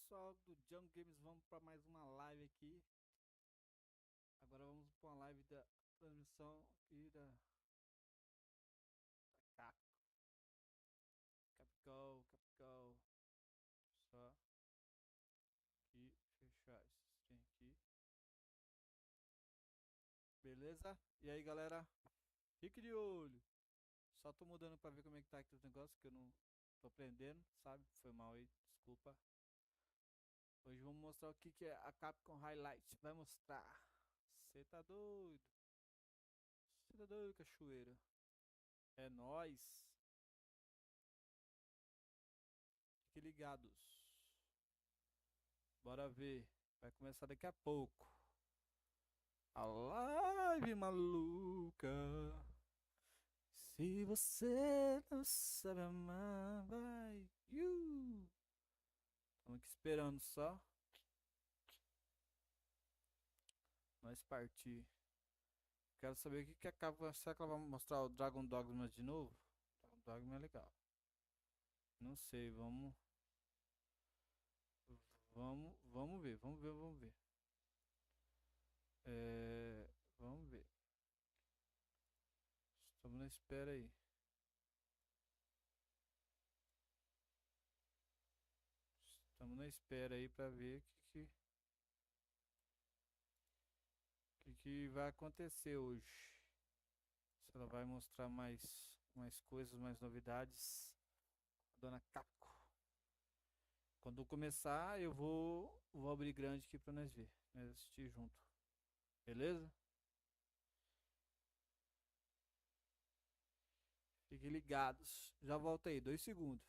pessoal do Jungle Games, vamos para mais uma live aqui. Agora vamos para uma live da transmissão aqui da Capcom. Só aqui, fechar esse stream aqui. Beleza? E aí galera, fique de olho. Só tô mudando para ver como é que tá aqui os negócios, que eu não tô aprendendo, sabe? Foi mal aí, desculpa. Hoje vamos mostrar o que é a Capcom Highlight. Vai mostrar. Você tá doido? Você tá doido, cachoeira? É nóis. Fiquem ligados. Bora ver. Vai começar daqui a pouco. A live maluca. Se você não sabe amar, vai. Estamos aqui esperando só nós partir. Quero saber o que a Capcom. Será que ela vai mostrar o Dragon Dogma de novo? Dragon Dogma é legal. Não sei, vamos ver. Vamos ver. Vamos ver. Estamos na espera aí. Estamos na espera aí para ver o que vai acontecer hoje. Se ela vai mostrar mais coisas, mais novidades. A dona Capcom. Quando começar, eu vou abrir grande aqui para nós ver, nós assistir junto. Beleza? Fiquem ligados. Já volto aí, 2 segundos.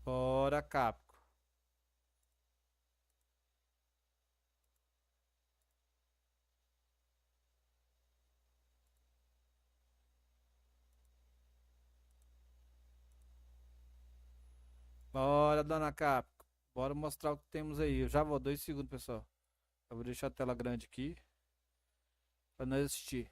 Bora, Capcom. Bora, dona Capcom. Bora mostrar o que temos aí. Eu já vou, 2 segundos, pessoal. Eu vou deixar a tela grande aqui para nós assistir.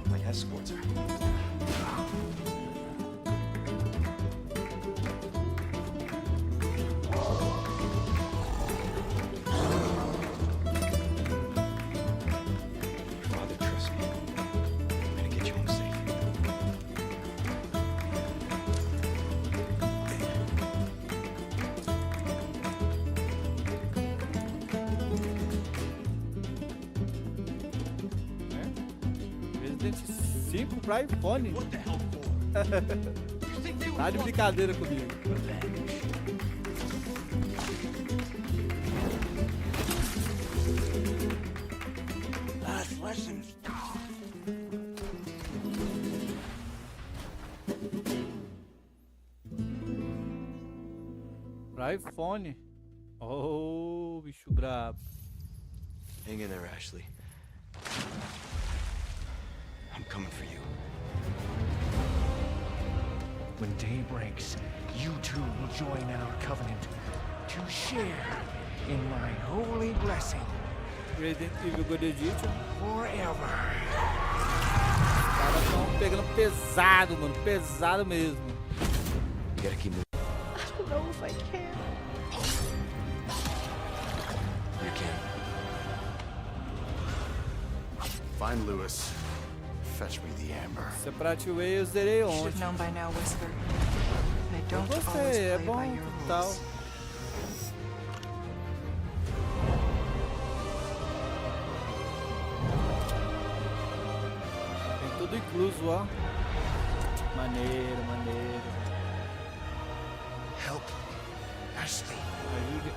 My escorts are. Father, trust me. I'm gonna get you home safe. Resident 5 para iPhone. What the hell for? You think they Tá de brincadeira comigo. Last lessons. iPhone. Oh, bicho brabo. Hang in there, Ashley. I'm coming for you. When day breaks, you two will join our covenant to share in my holy blessing Resident Evil God Edition. forever. Os caras estão pegando pesado, mano. Pesado mesmo. You gotta keep moving. I don't know if I can. You can. Find Lewis. Fetch me the amber. Se é pra Tio Way, eu zerei Should have ontem. known by now, Whisper. I Eu don't always gostei, é play bom by your e tal. rules. Tem tudo incluso, ó. Maneiro, maneiro. Help. Ashley. Ajude.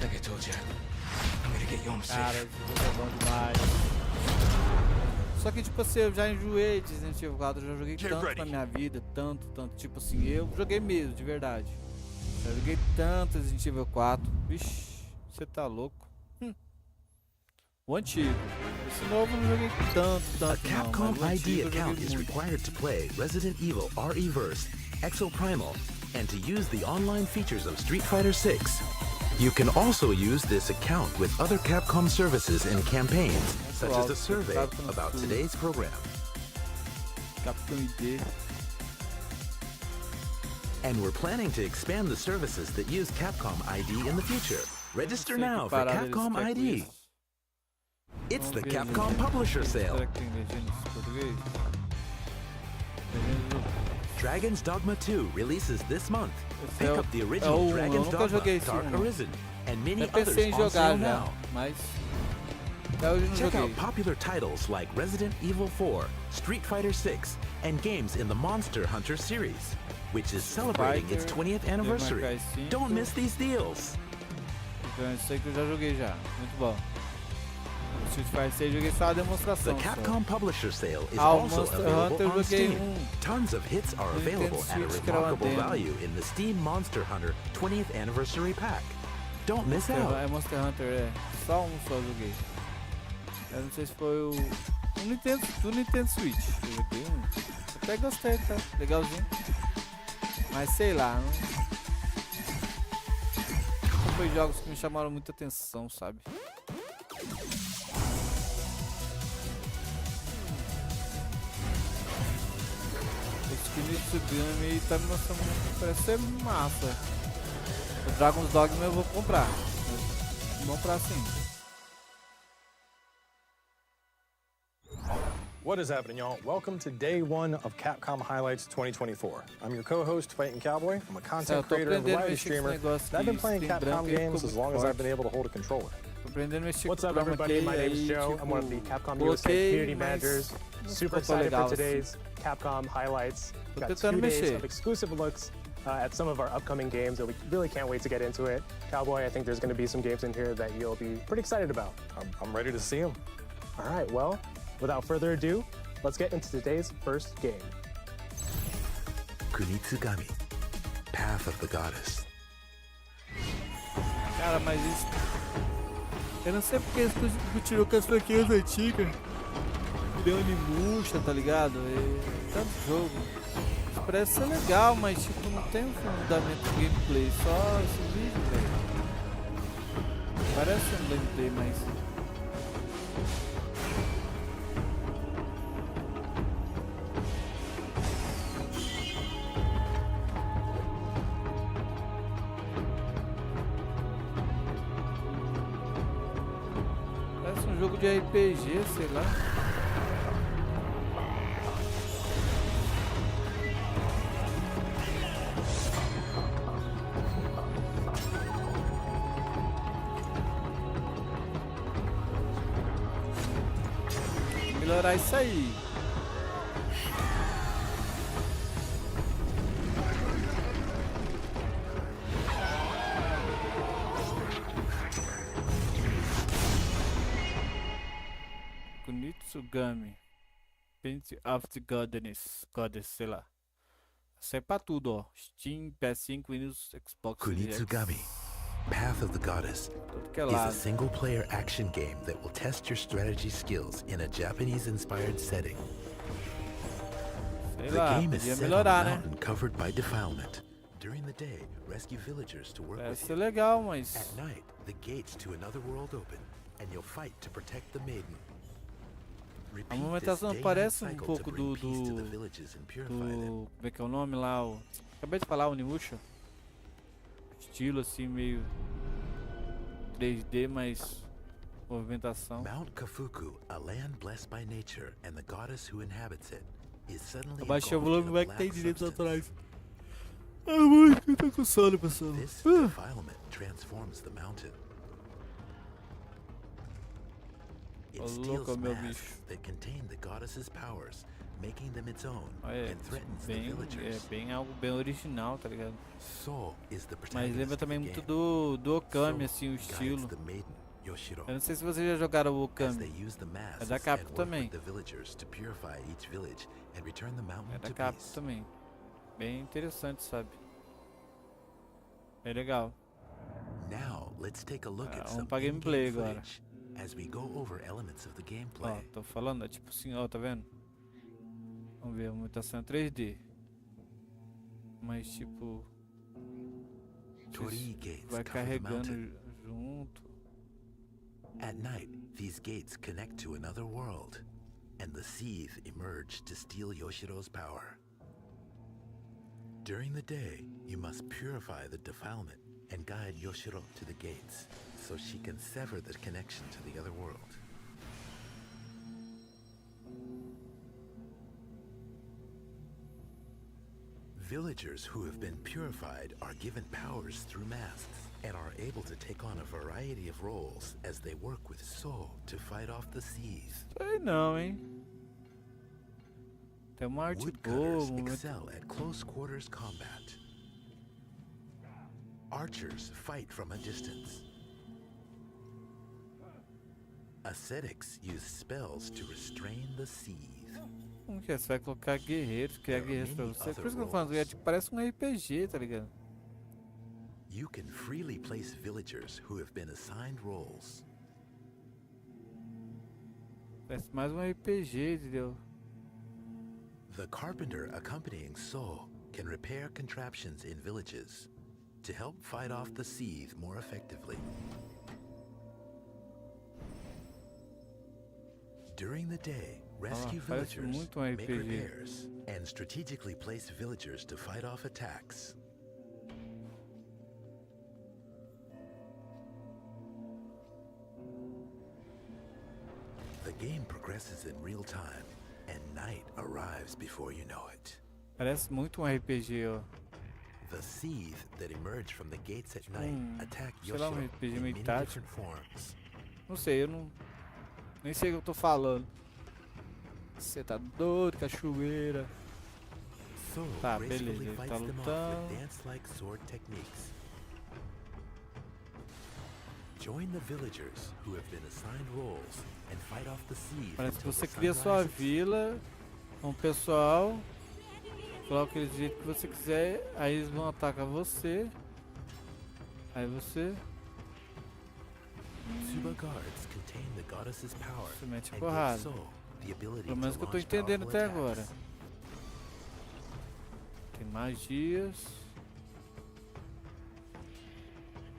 Like I told you, I'm gonna get you home Cara, safe. esse jogo é bom demais. Só que, tipo assim, eu já enjoei de Resident Evil 4, eu já joguei Get tanto ready. na minha vida, tanto, tipo assim, eu joguei mesmo, de verdade. Eu joguei tanto Resident Evil 4, vixe, você tá louco. O antigo, esse novo eu não joguei tanto, A não, Capcom mas o ID antigo eu account joguei is muito. required to play Resident Evil RE-Verse, Exoprimal, and to use the online features of Street Fighter VI. You can also use this account with other Capcom services and campaigns, such as a survey about today's program. Capcom ID. And we're planning to expand the services that use Capcom ID in the future. Register Não sei now que for parada eles Capcom querem com ID. isso. It's the Vamos ver, Capcom gente. Publisher Será Sale. que tem legenda em português? Legenda do- Dragon's Dogma 2 releases this month. Esse Pick é o- up the é original o 1, eu Dragon's nunca Dogma, joguei esse Dark 1. Arisen, and many Eu others pensei em on jogar sale já, now. mas até hoje eu não Check joguei. out popular titles like Resident Evil 4, Street Fighter 6, and games in the Monster Hunter series, which is celebrating its Fighter, 20th anniversary. Devil May Cry 5. Don't miss these deals. Então eu sei que eu já joguei já, muito bom. O Street Fighter 6 eu joguei só a The demonstração. Capcom Publisher Sale is Ah, o also Monster available Hunter eu on joguei Steam. Tons of hits are no Nintendo available at a Switch, que era uma remarkable demo. value in the Steam Monster Hunter 20th Anniversary Pack. Don't miss out. É Monster Hunter, é. Só um só eu joguei. Eu não sei se foi o do Nintendo Switch. Eu joguei um. Até gostei, tá? Legalzinho. Mas sei lá, não foi jogos que me chamaram muita atenção, sabe? Esse Kinitsugami aí tá me mostrando muito, parece ser massa. O Dragon's Dogma eu vou comprar. Vou comprar sim. What is happening, y'all? Welcome to day one of Capcom Highlights 2024. I'm your co-host, Fighting Cowboy. I'm a content creator and variety streamer. And I've been playing Capcom games as long as I've been able to hold a controller. Tô aprendendo a mexer What's com o up, programa everybody? aqui, My name's aí, Joe. tipo, I'm one of the Capcom USA coloquei, community mas managers. não Super ficou tão excited legal for assim. today's Capcom Highlights. Tô Got tentando 2 days mexer. of exclusive looks at some of our upcoming games that we really can't wait to get into it. Cowboy, I think there's going to be some games in here that you'll be pretty excited about. I'm ready to see them. All right, well, without further ado, let's get into today's first game. Kunitsugami, Path of the Goddess. Cara, mas isso. Eu não sei porque eles continuam com as franquias antigas. Deu Animusha, tá ligado? Tanto jogo. Isso parece ser legal, mas tipo, não tem um fundamento de gameplay, só esse vídeo, velho. Parece um gameplay, mas. Parece um jogo de RPG, sei lá. Melhorar isso aí. Kunitsugami, Paint of the Goddess, sei lá. Isso é pra tudo, ó. Steam, PS5, Windows, Xbox Series X. Kunitsugami, Path of the Goddess, Tudo que é is a lado. single-player action game that will test your strategy skills in a Japanese-inspired setting. Sei The lá, game is podia set on a melhorar, né? mountain covered by defilement. During the day, rescue villagers to work Parece with ser you. legal, mas... At night, the gates to another world open, and you'll fight to protect the maiden. A Repeat this movimentação day-night parece cycle pouco to bring do... peace to the villages and purify them. Como é que é o nome lá? Acabei de falar, o Onimusha. Estilo assim, meio 3D, mas movimentação. Mount Kafuku, a land blessed by nature and the goddess who inhabits it, is suddenly Abaixei o engulfed volume, in a vai que tem black direitos substance. autorais. Ah, mãe, eu tô com sono, pessoal. This defilement transforms the mountain. It Ô, steals louco, meu masks bicho. that contain the goddess's powers, making them its own, É, and threatens the bem, villagers. bem algo bem original, tá ligado? Soul is the Mas protagonist lembra of também the muito game. do Okami, Soul assim, o guides estilo. the maiden, Yoshiro, Eu não sei se vocês já jogaram o as Okami. they use the masks da and Capcom work também. with the villagers to purify each village and return the mountain É da to Capcom peace. também. Bem interessante, sabe? É legal. Now, let's take a look at Vamos some pra in-game gameplay agora. footage as we go over elements of the Ó, gameplay. tô falando, é tipo assim, ó, tá vendo? Vamos ver, a movimentação é 3D. Mas tipo... Torii gates vai cover the mountain. carregando junto. At night, these gates connect to another world, and the Seethe emerge to steal Yoshiro's power. During the day, you must purify the defilement and guide Yoshiro to the gates, so she can sever the connection to the other world. Villagers who have been purified are given powers through masks and are able to take on a variety of roles as they work with Soul to fight off the Seethe. Sei não, hein? Tem uma arte boa, Woodcutters movimento... excel at close quarters combat. Archers fight from a distance. Ascetics use spells to restrain the Seethe. Como que é? Você vai colocar guerreiros, criar There are guerreiros pra many você. other Por isso que eu tô falando, é, tipo, parece um RPG, tá ligado? You can freely place villagers who have been assigned roles. Parece mais um RPG, entendeu? The carpenter accompanying Soul can repair contraptions in villages to help fight off the Seethe more effectively. During the day, rescue parece villagers muito make RPG. repairs and strategically place villagers to fight off attacks. The game progresses in real time, and night arrives before you know it. Parece muito um RPG, ó. The Seethe that emerge from the gates at night attack sei lá, um Yoshiro RPG in meio many tático. different forms. Não sei, eu não... Nem sei o que eu tô falando. Você tá doido, cachoeira. Soul Tá, gracefully beleza, ele fights tá them off lutando. with dance-like sword techniques. Join the villagers who have been assigned roles and fight off the Seethe Parece que until você the cria sun sua rises. vila com o pessoal, coloca eles do jeito que você quiser, aí eles vão atacar você. Aí você Tsuba guards contain the goddess's power se mete a and porrada. give Soul the ability Pelo menos to que eu tô launch entendendo powerful até attacks. agora. Tem magias.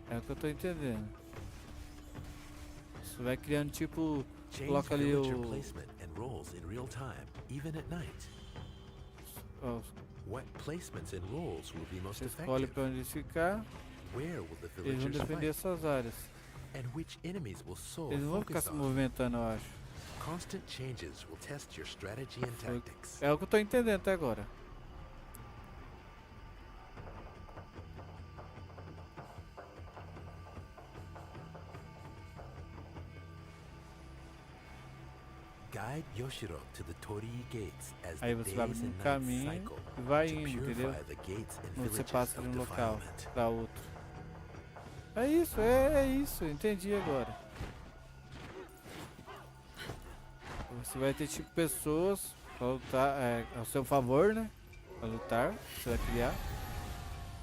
É o que eu tô entendendo. Você vai criando tipo. Change Coloca ali villager o. placement and roles in real time, even at night. Ó, What placements and roles will be most você escolhe effective? pra onde eles ficar. Where will the Eles vão villagers defender fight? essas áreas. And which enemies will Soul Eles não vão ficar focus se on? movimentando, eu acho. Constant changes will test your strategy and Foi- tactics. É o que eu tô entendendo até agora. Guide Yoshiro to the Torii gates as Aí the você vai days abrindo and um nights caminho cycle e vai to indo, entendeu? purify the gates and Quando você villages passa of de um local defilement. pra outro. É isso, é isso, entendi agora. Você vai ter tipo pessoas pra lutar ao seu favor, né? pra lutar, você vai criar.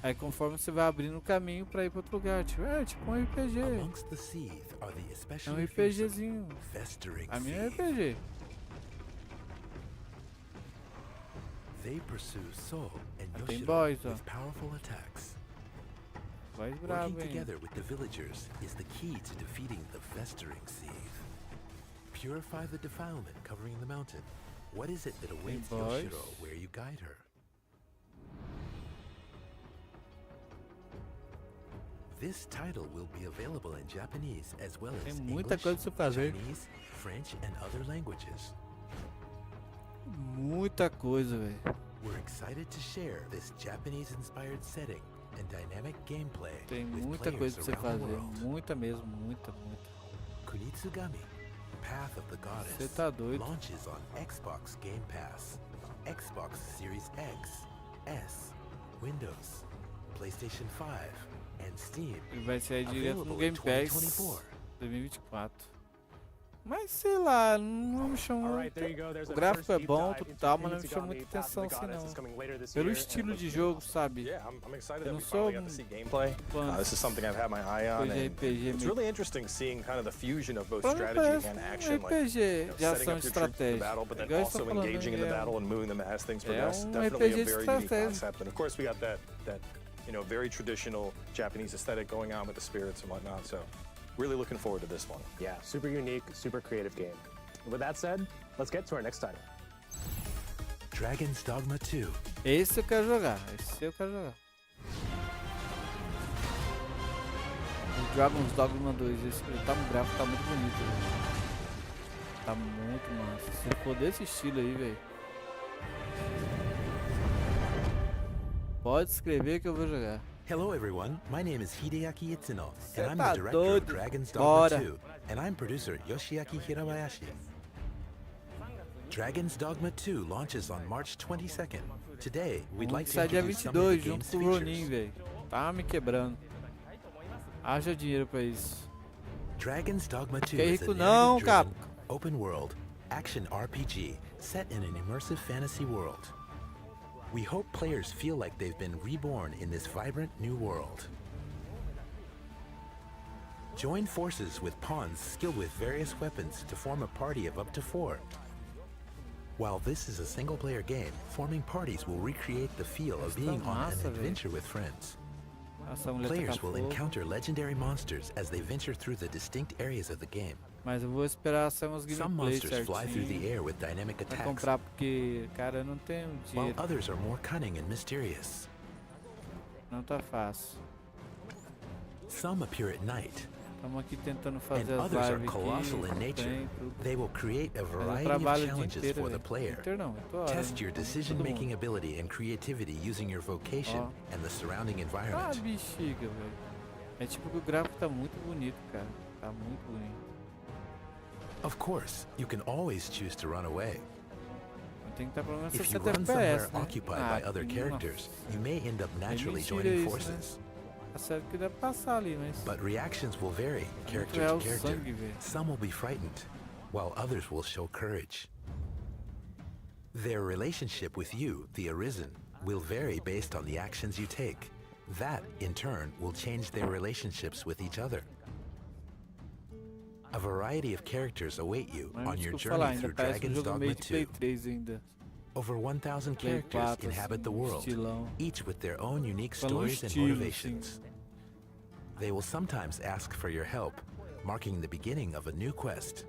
Aí conforme você vai abrindo o caminho pra ir pra outro lugar, tipo, tipo um RPG. Amongst the seeth are the É um especially fearsome RPGzinho. festering A minha é seeth. RPG. They pursue Soul and Tem Yoshiro boys, ó. with powerful attacks. Vai Working bravo, hein? together with the villagers is the key to defeating the festering seeth. Purify the defilement covering the mountain. What is it that awaits boys. Yoshiro where you guide her? This title will be available in Japanese as well as Tem muita English, coisa pra fazer. Chinese, French, and other languages. Muita coisa, velho. We're excited to share this Japanese-inspired setting and dynamic gameplay Tem with muita players coisa pra você around the fazer. world. Muita mesmo, muita. Kunitsugami, Path of the Goddess, Você tá doido. launches on Xbox Game Pass, Xbox Series X, S, Windows, PlayStation 5, and Steam. Ele vai sair direto no Available in Game Pass 2024. 2024. Mas sei lá, não me chamou. Alright, there you go. There's O our gráfico first é deep bom, dive tudo into tal, mas não me Kunitsugami, chamou muita Path of the atenção assim Goddess. It's não. coming later this Pelo year, and estilo looks de really jogo, awesome. sabe? Yeah, I'm excited Eu that não we sou finally got to see gameplay. fã This is something I've had my eye on, de and RPG it's meio. really interesting seeing kind of the fusion of both Pra mim strategy parece and um action, like RPG de setting ação up de your troops for the estratégia. battle, but then Igual eu tô also falando, engaging in the é battle and moving them as things é progress. um Definitely RPG a de very unique estratégia. concept, and of course we got that very traditional Japanese aesthetic going on with the spirits and whatnot. So, really looking forward to this one. Yeah, super unique, super creative game. With that said, let's get to our next title. Dragon's Dogma 2. Esse eu quero jogar, esse eu quero jogar. O Dragon's Dogma 2, o gráfico tá muito bonito, velho. Tá muito massa. Se for desse estilo aí, velho. Pode escrever que eu vou jogar. Hello everyone, my name is Hideaki Itsuno, and I'm tá the director of doido. Dragon's Dogma Bora. 2, and I'm producer Yoshiaki Hirabayashi. Dragon's Dogma 2 launches on March 22nd. Today, we'd like to Sai dia introduce some of the 22 game's junto com o Ronin, features. velho. Tá me quebrando. Haja dinheiro pra isso. Dragon's Dogma 2 Fiquei is a rico não, narrative-driven, Capcom. open-world, action RPG set in an immersive fantasy world. We hope players feel like they've been reborn in this vibrant new world. Join forces with pawns skilled with various weapons to form a party of up to 4. While this is a single-player game, forming parties will recreate the feel of being on an massa, velho. adventure with friends. Nossa, a mulher Players taca will fogo. encounter legendary monsters as they venture through the distinct areas of the game. Mas eu vou esperar sair uns Some gameplays monsters fly through the certinho air with dynamic pra attacks, comprar, porque, cara, eu não tenho while dinheiro. others are more cunning and mysterious. Não tá fácil. Some appear at night, Estamos aqui tentando and fazer as others are lives colossal in aqui. nature. Tem tudo. They will create a Mas eu variety of trabalho o dia challenges inteiro, for the velho. player. Inteiro não, 8 horas. Test your Todo decision-making mundo. ability and creativity using your vocation Ó. and the surrounding Ah, environment. bexiga, velho. É tipo que o gráfico tá muito bonito, cara. Tá muito bonito. Of course, you can always choose to run away. Tem que estar pelo menos If you 60 run somewhere FPS, né? occupied Ah, by other que characters, nossa. you may end up naturally mentira joining isso, né? forces. Tá certo que deve passar ali, mas... But reactions will vary, character é to o character. sangue, velho. Some will be frightened, while others will show courage. Their relationship with you, the Arisen, will vary based on the actions you take. That, in turn, will change their relationships with each other. A variety of characters await you Mas on your desculpa falar, journey ainda through parece um Dragon's jogo Dogma meio de Play 2. 3 ainda. Over 1,000 Play characters 4, inhabit the assim, world, estilão. each with their own unique Falando stories and estilo, motivations. They will sometimes ask for your help, marking the beginning of a new quest.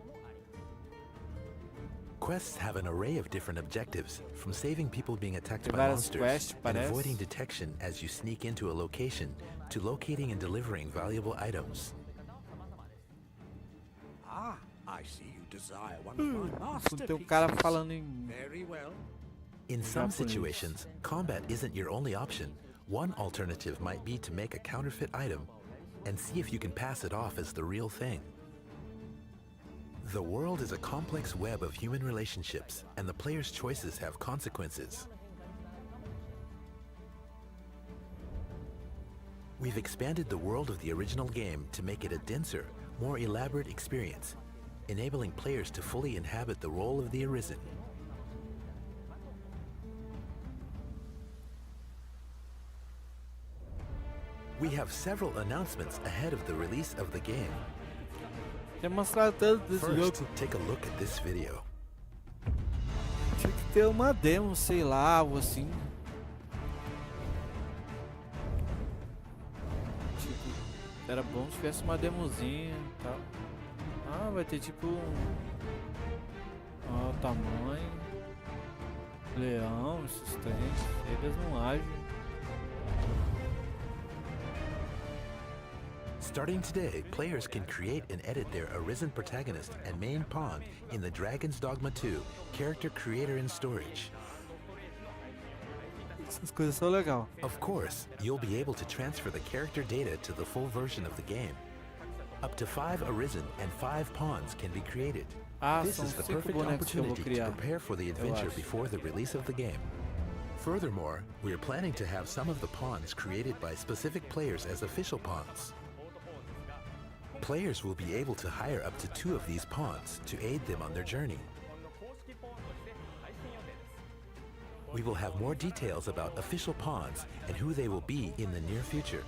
Quests have an array of different objectives, from saving people being attacked Tem by várias monsters quests, and parece. avoiding detection as you sneak into a location, to locating and delivering valuable items. Ah, I see you desire one Hum, of my Quando tem um cara masterpieces. falando em... Very well. In some Japanese. situations, combat isn't your only option. One alternative might be to make a counterfeit item and see if you can pass it off as the real thing. The world is a complex web of human relationships, and the player's choices have consequences. We've expanded the world of the original game to make it a denser, more elaborate experience, enabling players to fully inhabit the role of the Arisen. We have several announcements ahead of the release of the game. Tem mostrado tanto desse First, jogo. take a look at this video. Tinha que ter uma demo, sei lá, algo assim. Tipo, era bom se tivesse uma demozinha e tal. Ah, vai ter tipo ó, tamanho. Leão, esses trens. Eles não agem. Starting today, players can create and edit their Arisen protagonist and main pawn in the Dragon's Dogma 2 Character Creator and Storage. Essas coisas são legais. Of course, you'll be able to transfer the character data to the full version of the game. Up to 5 Arisen and 5 pawns can be created. This são is the 5 perfect bonecos que eu vou opportunity to criar. prepare for the adventure acho. before the release of the game. Furthermore, we are planning to have some of the pawns created by specific players as official pawns. Players will be able to hire up to 2 of these pawns to aid them on their journey. We will have more details about official pawns and who they will be in the near future.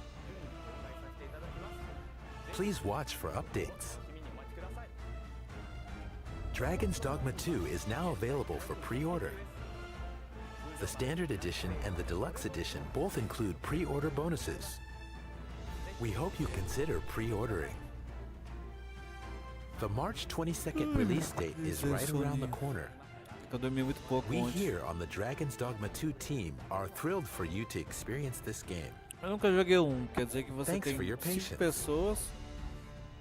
Please watch for updates. Dragon's Dogma 2 is now available for pre-order. The Standard Edition and the Deluxe Edition both include pre-order bonuses. We hope you consider pre-ordering. The March 22nd release date is right around the corner. Eu dormi muito pouco We ontem. here on the Dragon's Dogma 2 team are thrilled for you to experience this game. Eu nunca joguei um, quer dizer que você Thanks tem for your 5 patience. pessoas,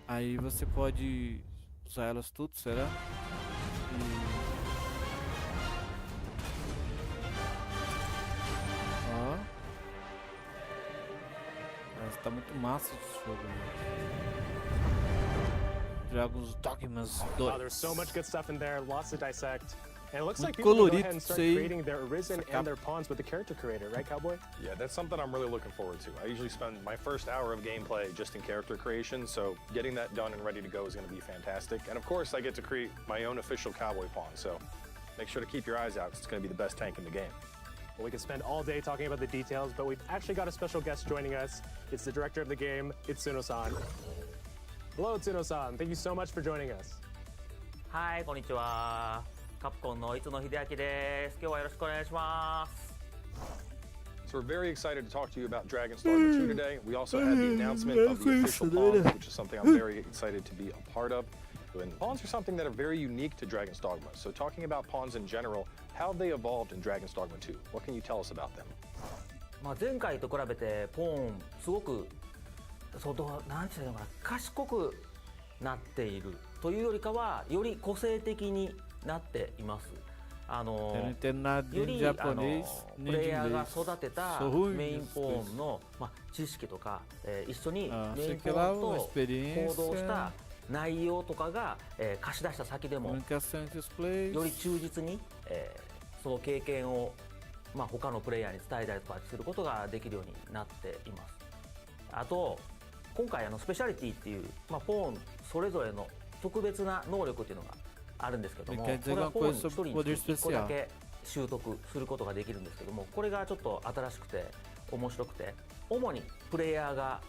aí você pode usar elas tudo, será? Ó. Mas tá muito massa esse jogo, né? Dragon's Dogmas 2. Wow, there's so much good stuff in there, lots to dissect. And it looks like Muito people will go colorido, ahead and start sei. creating their Arisen and their pawns with the character creator, right, Cowboy? Yeah, that's something I'm really looking forward to. I usually spend my first hour of gameplay just in character creation, so getting that done and ready to go is going to be fantastic. And of course, I get to create my own official cowboy pawn, so make sure to keep your eyes out, 'cause it's going to be the best tank in the game. Well, we could spend all day talking about the details, but we've actually got a special guest joining us. It's the director of the game, Itsuno-san. Hello, Itsuno-san. Thank you so much for joining us. はい、こんにちは。カプコンの糸野秀明です。今日はよろしくお願いします。 So we're very excited to talk to you about Dragon's Dogma 2 today. We also had the announcement of the official pawns, which is something I'm very excited to be a part of. And pawns are something that are very unique to Dragon's Dogma. So talking about pawns in general, how have they evolved in Dragon's Dogma 2? What can you tell us about them? まあ前回と比べてポーンすごくなんていうのかな、賢くなっているというよりかはより個性的になっています。Eu não entendo nada よ de り japonês プ nem レ de イヤーが inglês. 育てた Sou ruim メイン nessas ポー coisas. ンの、一識とか、一緒に Ah, メイ sei ン que ポ lá ーン uma と experiência, 行動した内容とかが、貸し出した先でも comunicação entre os players. より忠実に、その経験を、他のプレイヤーに伝えたりとかすることができるようになっています。あと今回スペシャリティっていう、ポーンそれぞれの特別な能力っていうのがあるんですけども、 Quer dizer それは alguma ポーン coisa に1 sobre 人に poder 1個だ especial. け習得することができるんですけども、これがちょっと新しくて面白くて、主にプレイヤーが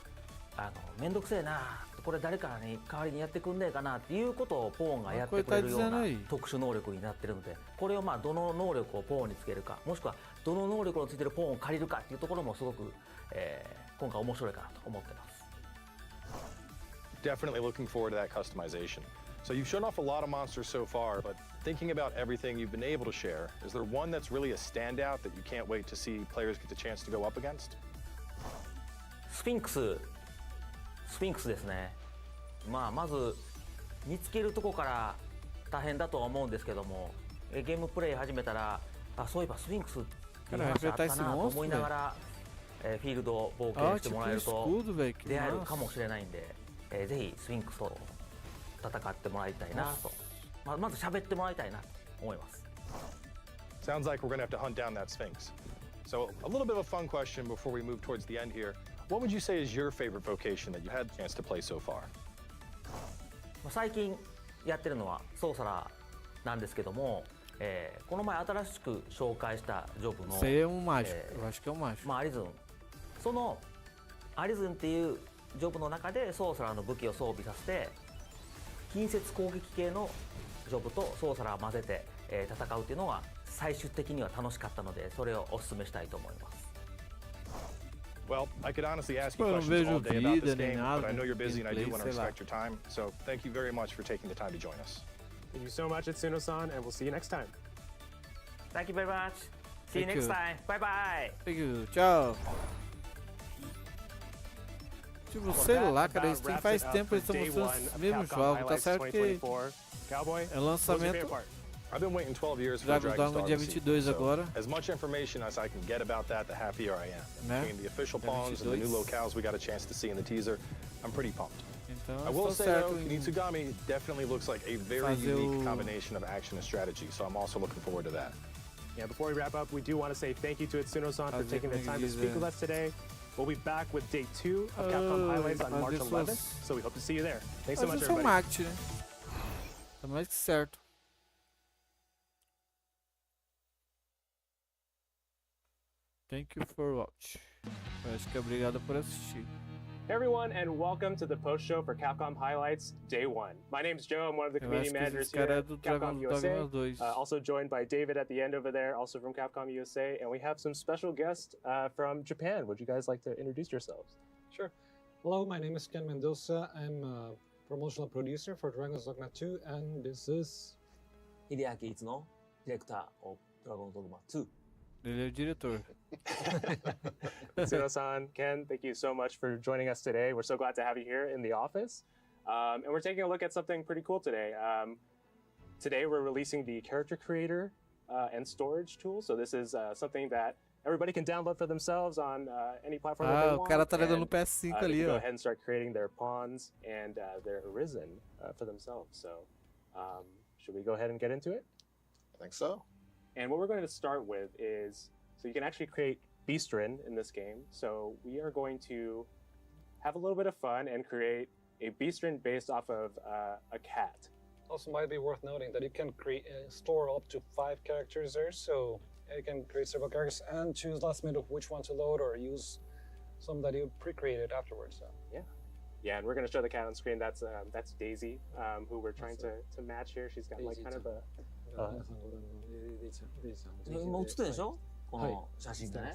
めんどくせえな、これ誰かに代わりにやってくんねえかなっていうことをポーンがやってくれるような特殊能力になってるので、これをどの能力をポーンにつけるか、もしくはどの能力のついてるポーンを借りるかっていうところもすごく、今回面白いかなと思ってます。 Definitely looking forward to that customization. So you've shown off a lot of monsters so far, but thinking about everything you've been able to share, is there one that's really a standout that you can't wait to see players get the chance to go up against? スフィンクスですね。まず見つけるとこから大変だとは思うんですけども、ゲームプレイ始めたら、そういえばスフィンクスっていう話あったなと思いながら、フィールドを冒険してもらえると出会えるかもしれないんで、ぜひスフィンクスと戦ってもらいたいなと、まず喋ってもらいたいなと思います。 Sounds like we're going to have to hunt down that Sphinx. So a little bit of a fun question before we move towards the end here. What would you say is your favorite vocation that you had a chance to play so far? 最近やってるのはソーサラーなんですけども、この前新しく紹介したジョブの Isso aí é um mágico, eu acho que é um mágico. アリズン、その、アリズンっていうジョブの中でソーサラーの武器を装備させて近接攻撃系のジョブとソーサラーを混ぜて、戦うっていうのは最終的には楽しかったのでそれをお勧めしたいと思います。 Well, I could honestly ask you Well, questions all vejo day about this vida nem game, nada, but I know you're busy and I do gameplay, want to sei lá. respect your time. So thank you very much for taking the time to join us. Thank you so much, Itsuno-san, and we'll see you next time. Thank you very much. See you Thank next you. time. Bye bye. Thank you, tchau. Tipo, sei lá, cara, eles têm faz tempo eles estão mostrando os mesmos jogos, tá certo que Cowboy, é lançamento. I've been waiting 12 years for Dragon's Dragon's Dogma Dogma dia sequel, 22 so agora. as much information as I can get about that, the happier I am. Né? Between the official Dia pawns and the new 22. locales we got a chance to see in the teaser, I'm pretty pumped. Então, I eu will estou say certo though, em Kinitsugami definitely looks like a very fazer unique o- combination of action and strategy, so I'm also looking forward to that. Yeah, before we wrap up, we do want to say thank you to Itsuno-san for Fazer taking the como time to diz, speak with us today. We'll be back with day 2 of Capcom Highlights on March fazer 11th, suas- so we hope to see you there. Thanks so much, fazer seu everybody. marketing, né? Tá mais que certo. Thank you for watching. Eu acho que é obrigado por assistir. Hey everyone, and welcome to the post show for Capcom Highlights Day 1. My name's Joe. I'm one of the Eu community acho que managers esse here cara é at do Capcom Dragon's USA. Dogma 2. Also joined by David at the end over there, also from Capcom USA, and we have some special guests from Japan. Would you guys like to introduce yourselves? Sure. Hello, my name is Ken Mendoza. I'm a promotional producer for Dragon's Dogma 2, and this is... 秀明いつのディレクター of Dragon's Dogma 2 Ele é o diretor. Itsuno-san, Ken, thank you so much for joining us today. We're so glad to have you here in the office. And we're taking a look at something pretty cool today. Today we're releasing the character creator and storage tool. So this is something that everybody can download for themselves on any platform that they Ah, want. o cara tá jogando no and, PS5 they ali, can go ó. ahead and start creating their pawns and their arisen for themselves. So should we go ahead and get into it? I think so. And what we're going to start with is, so you can actually create Beastrin in this game. So we are going to have a little bit of fun and create a Beastrin based off of a cat. Also might be worth noting that you can store up to 5 characters there, so you can create several characters and choose last minute which one to load or use some that you pre-created afterwards. So. Yeah, and we're going to show the cat on screen. That's Daisy, who we're trying to match here. She's got like kind of a... 今映ってるでしょこの写真でね、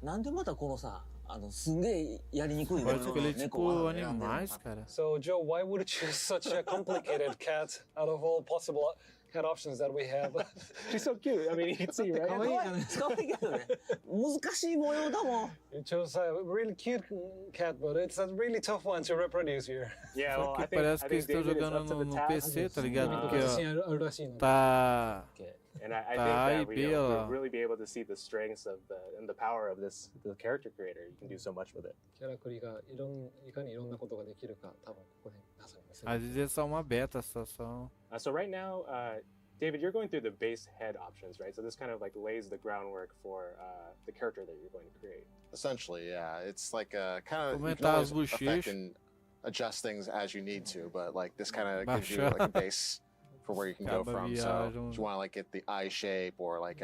なんでまたこのさすんげえやりにくい Parece que ele é tipo animais, cara. So Joe, why would you choose such a complicated cat out of all possible cat options that we have? She's so cute. I mean, you can see, right? 可愛いけどね難しい模様だもん You chose a really cute cat, but it's a really tough one to reproduce here. Yeah, well, Só I que think, parece I que eles think estão David is jogando up to the no task. PC, tá ligado? Porque, Assim, ó, era assim, né? tá... And I Tá think that aí, we'll ó. really be able to see the strengths of the power of the character creator. You can do so much with it. キャラクリがいかにいろんなことができるか、多分ここで皆さんに見せる。 Às vezes é só uma beta, só... So right now, David, you're going through the base head options, right? So this kind of like lays the groundwork for the character that you're going to create. Essentially, yeah. It's like kind of you can Aumentar always as bochechas. affect and adjust things as you need to, but like this kind of gives you like a base for where you can go Acaba from. So viagem. if you want to like get the eye shape or like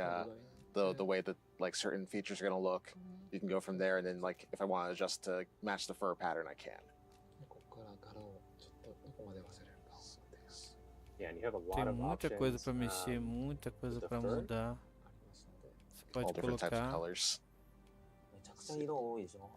the way that like certain features are gonna look, you can go from there. And then like if I want to adjust to match the fur pattern, I can. ここから柄をちょっとどこまで合わせれるか。 Yeah, and you have a lot Tem of muita options. coisa pra mexer, muita coisa pra mudar. Você All pode different types of colocar... colors. めちゃくちゃ色多いでしょ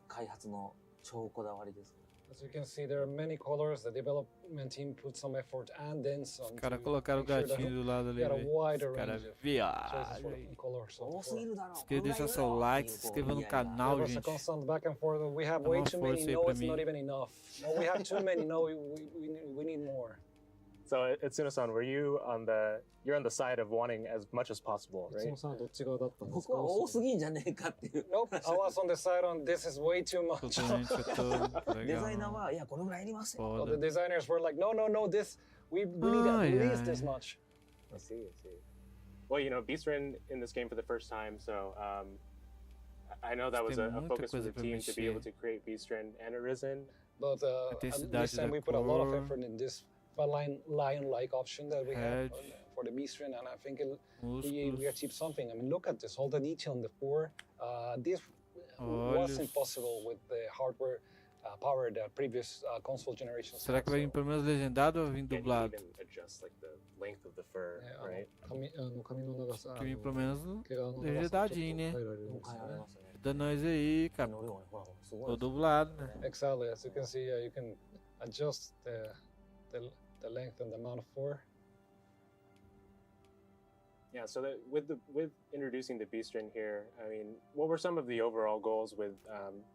開発の超こだわりです As you can see, there are many colors. The development team put some effort and then some. Os caras colocaram o gatinho do lado ali, We had a velho. wide Os caras range of choices viajam. for colors. So 多すぎるだろ Deixa seu like, se inscreva no canal, There was a gente. constant back and forth. We have Dá way uma too many. força aí No, pra it's mim. not even enough. No, we have too many. No, we need more. So Itsuno-san, you're on the side of wanting as much as possible, right? いつもさ、どっち側だったんですか？僕は多すぎんじゃねえかっていう Nope, I was on the side on this is way too much. Totalmente, eu tô デザイナー legal. はいやこれぐらいいりますよ Well, the Foda. designers were like, no, this we need at Ai, least ai. this much. I see. Well, you know, Beastrin in this game for the first time, so I know that was Tem a muita focus for coisa the pra team to be mexer. able to create Beastrin and Arisen. But at Intensidade this time da we put a lot of cor. effort in this lion-like option that we have Head. for the Beastrin, and I think we Músculos. achieved something. I mean, look at this, all the detail in the fur. This wasn't Olha. possible with the hardware power that previous console generations Será had. que vai vir pelo menos legendado ou vai vir And you can dublado? even adjust like the length of the fur, ね、right? 髪の長さ、Que vir pelo menos 毛皮の長さをちょっと変え legendadinho, né? られるんですよね。Da nós aí, cara. の量がねほらすごい Tô ですよ dublado, né? Exactly, as you can see, you can adjust the length and the amount of fur. Yeah, so that with introducing the Beastrin here, I mean, what were some of the overall goals with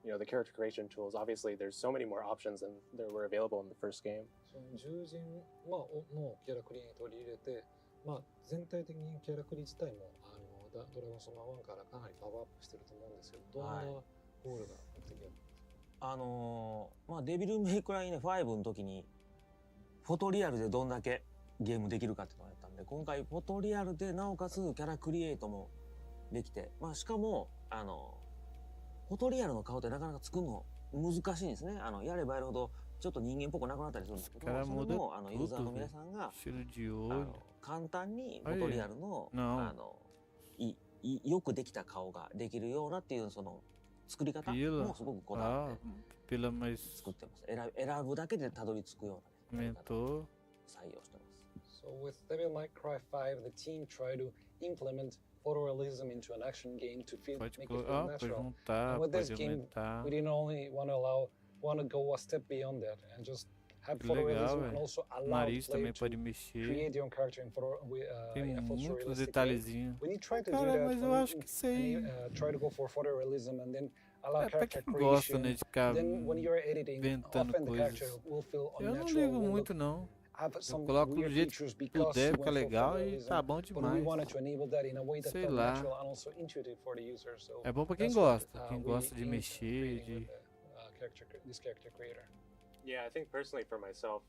the character creation tools? Obviously, there's so many more options than there were available in the first game. その獣人、のキャラクリに取り入れて、全体的にキャラクリ自体もドラゴンソマ1からかなりパワーアップしてると思うんですけど、どんなゴールが目的だったんですか？デビルメイクライね5の時にフォトリアルでどんだけゲームできるかっていうのをやったんで、今回フォトリアルでなおかつキャラクリエイトもできて、しかもフォトリアルの顔ってなかなか作るの難しいんですね。やればやるほどちょっと人間っぽくなくなったりするんですけど、それもユーザーの皆さんが簡単にフォトリアルのよくできた顔ができるようなっていうその作り方もすごくこだわって作ってます。選ぶだけでたどり着くようなやり方を採用してます。So with Devil May Cry 5, the team tried to implement photorealism into an action game to make it feel natural. And with this game, we didn't only want to go a step beyond that and just have photorealism and also allow the player to create your own character in a photorealistic way. When you try to do that, try to go for photorealism and then allow character creation, then when you're editing, often the character will feel unnatural. Eu não ligo muito não. Eu coloco do jeito que puder, fica legal e tá bom demais. Sei lá. É bom pra quem gosta de mexer, de... Yeah, I think personally for myself,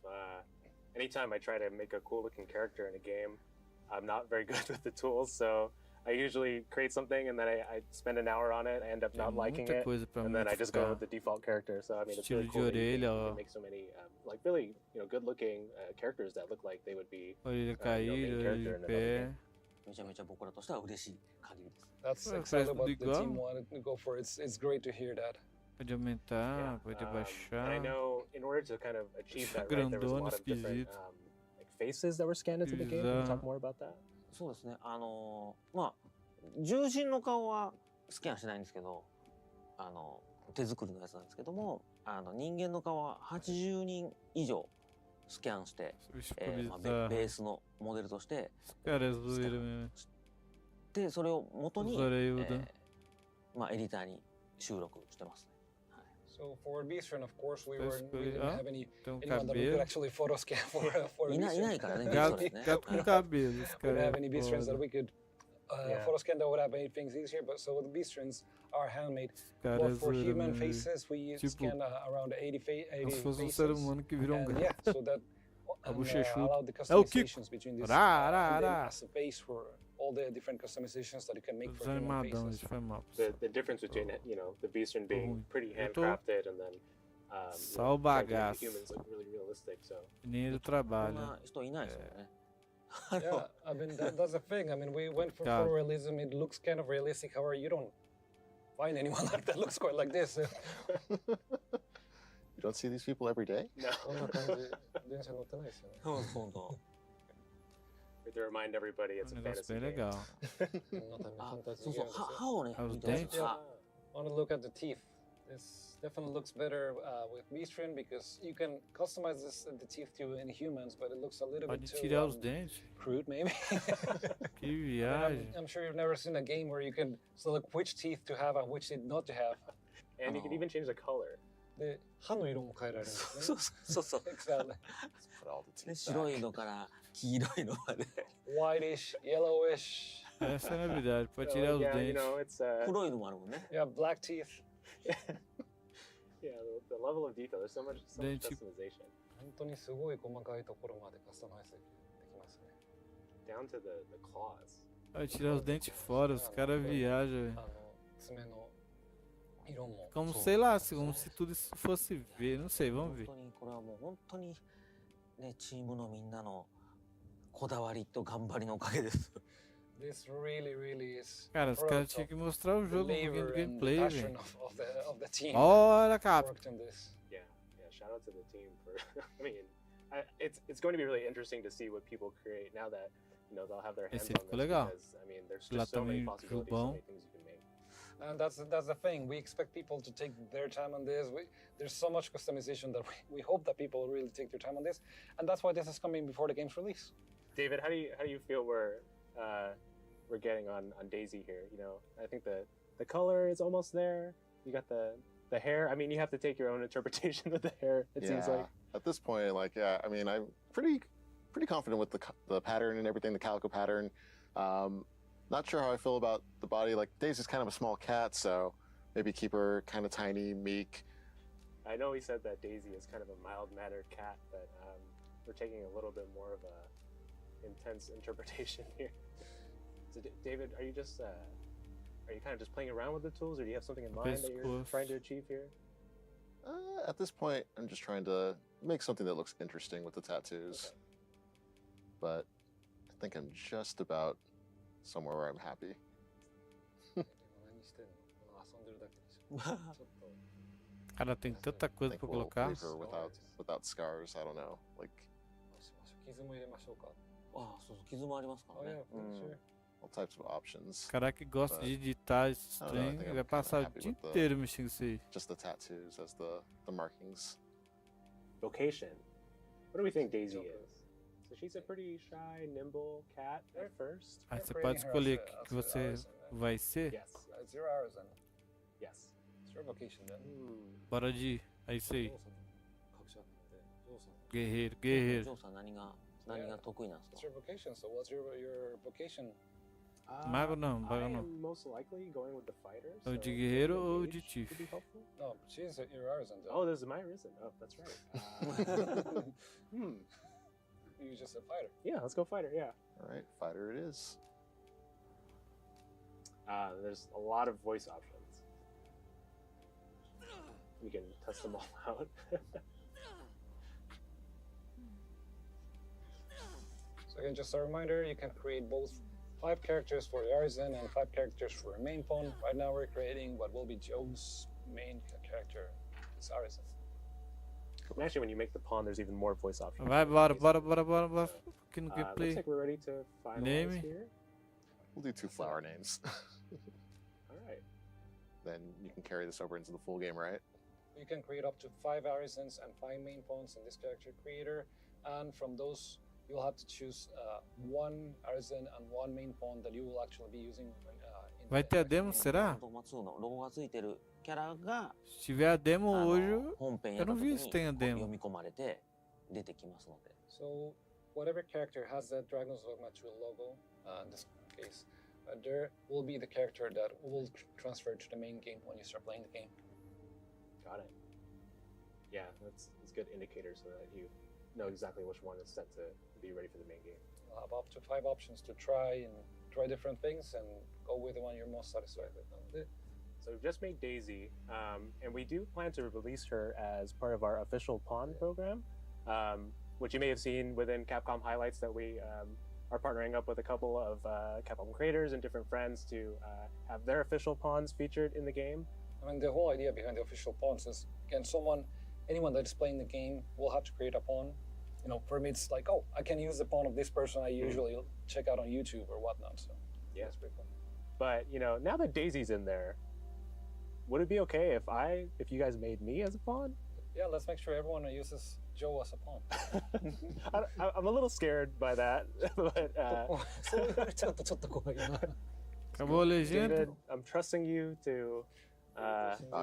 anytime I try to make a cool looking character in a game, I'm not very good with the tools, so I usually create something and then I spend an hour on it, I end up not liking it, and then I just go with the default character. So I mean, it's really cool that you can make so many like really good looking characters that look like they would be main character in another game. めちゃめちゃ僕らとしては嬉しい限りです。 That's exactly what the team wanted to go for. It's great to hear that. Pode aumentar, pode abaixar. And I know in order to kind of achieve that, right, there was a lot of different like faces that were scanned into the game. Can you talk more about that? そうですね。獣人の顔はスキャンしないんですけど、手作りのやつなんですけども、人間の顔は80人以上スキャンして、ベースのモデルとしてスキャンで、それを元に、エディターに収録してますね。So for Beastrin, of course, we didn't have anyone that we could actually photo scan for Beastrin. いないからね。Gato com cabelo, we didn't have any Beastrins that we could photo scan that would have made things easier. But so the Beastrins are handmade. But for human faces, we scan around 80 faces. And yeah, so that allowed the customizations between these as a base for all the different customizations that you can make for human faces. The difference between the Beastrin being pretty handcrafted and then só o bagaço. Humans look really realistic. So Menino trabalha. Yeah, I mean that's the thing. I mean we went for photorealism. It looks kind of realistic. However, you don't find anyone that looks quite like this. You don't see these people every day? No. To remind everybody, it's a fantasy game. Want to look at the teeth? This definitely looks better with Beastrin because you can customize the teeth to in humans, but it looks a little bit too crude, maybe. Que viagem. I'm sure you've never seen a game where you can select which teeth to have and which teeth not to have. And you can even change the color. で、歯の色も変えられるんですね。そう。白いのから黄色いのまで。Whitish, yellowish. Essa é a novidade, pode tirar os dentes. 黒いのもあるもんね。Yeah, black teeth. Yeah, the level of detail, there's so much customization. 本当にすごい細かいところまでカスタマイズできますね。Down to the claws. Vai tirar os dentes fora, os caras viajam, velho. 爪の色も。Como, sei lá, como se tudo isso fosse ver, não sei, vamos ver. 本当にこれはもう本当にねチームのみんなのこだわりと頑張りのおかげです。This really is. Cara, os caras tinham que mostrar o jogo, um pouquinho do gameplay, passion velho. of the team. Bora, Capcom. Worked on this. Yeah. Shout out to the team for. I mean, it's going to be really interesting to see what people create now that they'll have their hands Esse on ficou this. legal. Because I mean, there's Lá just so many também possibilities, so bom. many things you can make. And that's the thing. We expect people to take their time on this. There's so much customization that we hope that people really take their time on this, and that's why this is coming before the game's release. David, how do you feel we're getting on Daisy here? I think the color is almost there. You got the hair. I mean, you have to take your own interpretation of the hair. It seems like at this point, I mean, I'm pretty confident with the pattern and everything, the calico pattern. Not sure how I feel about the body. Like Daisy's kind of a small cat, so maybe keep her kind of tiny, meek. I know he said that Daisy is kind of a mild-mannered cat, but we're taking a little bit more of a intense interpretation here. So, David, are you kind of just playing around with the tools, or do you have something in mind that you're trying to achieve here? At this point, I'm just trying to make something that looks interesting with the tattoos. Okay. But I think I'm just about somewhere where I'm happy. Cara, tem tanta coisa pra colocar. Leave her without scars, I don't know. Like. All types of options. Cara que gosta de editar esse trem, vai passar o dia inteiro mexendo isso aí. Just the tattoos as the markings. Vocation. What do we think Daisy is? So she's a pretty shy, nimble cat at first. Aí você pode escolher o que você vai ser. Yes. It's your hours then. Yes. It's your vocation then. Bora de. É isso aí. Guerreiro. It's your vocation. So what's your vocation? Mago não. I am most likely going with the fighter. Ou de guerreiro ou de chief. No, she's your artisan. Oh, this is my artisan. Oh, that's right. You just said fighter. Yeah, let's go fighter. Yeah. All right, fighter it is. There's a lot of voice options. You can test them all out. So again, just a reminder, you can create both 5 characters for the artisan and 5 characters for a main pawn. Right now we're creating what will be Joe's main character, his artisan. And actually, when you make the pawn, there's even more voice options. Vai, bora. Aqui no gameplay. Looks like we're ready to finalize here. We'll do 2 flower names. All right. Then you can carry this over into the full game, right? You can create up to 5 artisans and 5 main pawns in this character creator, and from those you'll have to choose 1 artisan and 1 main pawn that you will actually be using. Vai ter a demo, será? Se tiver a demo hoje, eu não vi se tem a demo. So whatever character has that Dragon's Dogma 2 logo, in this case, there will be the character that will transfer to the main game when you start playing the game. Got it. Yeah, that's good indicator so that you know exactly which one is set to be ready for the main game. You'll have up to 5 options to try different things and go with the one you're most satisfied with. So we've just made Daisy, and we do plan to release her as part of our official pawn program, which you may have seen within Capcom highlights that we are partnering up with a couple of Capcom creators and different friends to have their official pawns featured in the game. I mean, the whole idea behind the official pawns is, again, anyone that is playing the game will have to create a pawn. For me, it's like, oh, I can use the pawn of this person I usually check out on YouTube or whatnot. So yeah, that's pretty cool. But now that Daisy's in there, would it be okay if you guys made me as a pawn? Yeah, let's make sure everyone uses Joe as a pawn. I'm a little scared by that, but Acabou a legenda. David, I'm trusting you to.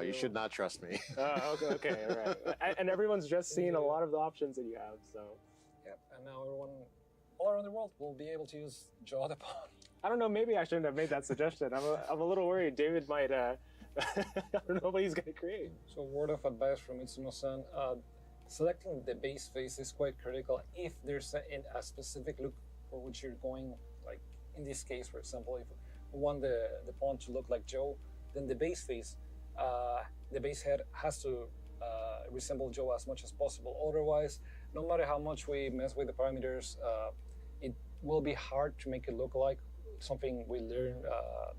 You should not trust me. Okay, all right. And everyone's just seen a lot of the options that you have, so. Yep, and now everyone all around the world will be able to use Joe the pawn. I don't know, maybe I shouldn't have made that suggestion. I'm a little worried David might, I don't know what he's going to create. So word of advice from Itsuno-san, selecting the base face is quite critical if there's a specific look for which you're going, like in this case, for example, if you want the pawn to look like Joe, then the base face, the base head has to resemble Joe as much as possible. Otherwise, no matter how much we mess with the parameters, it will be hard to make it look like something we learned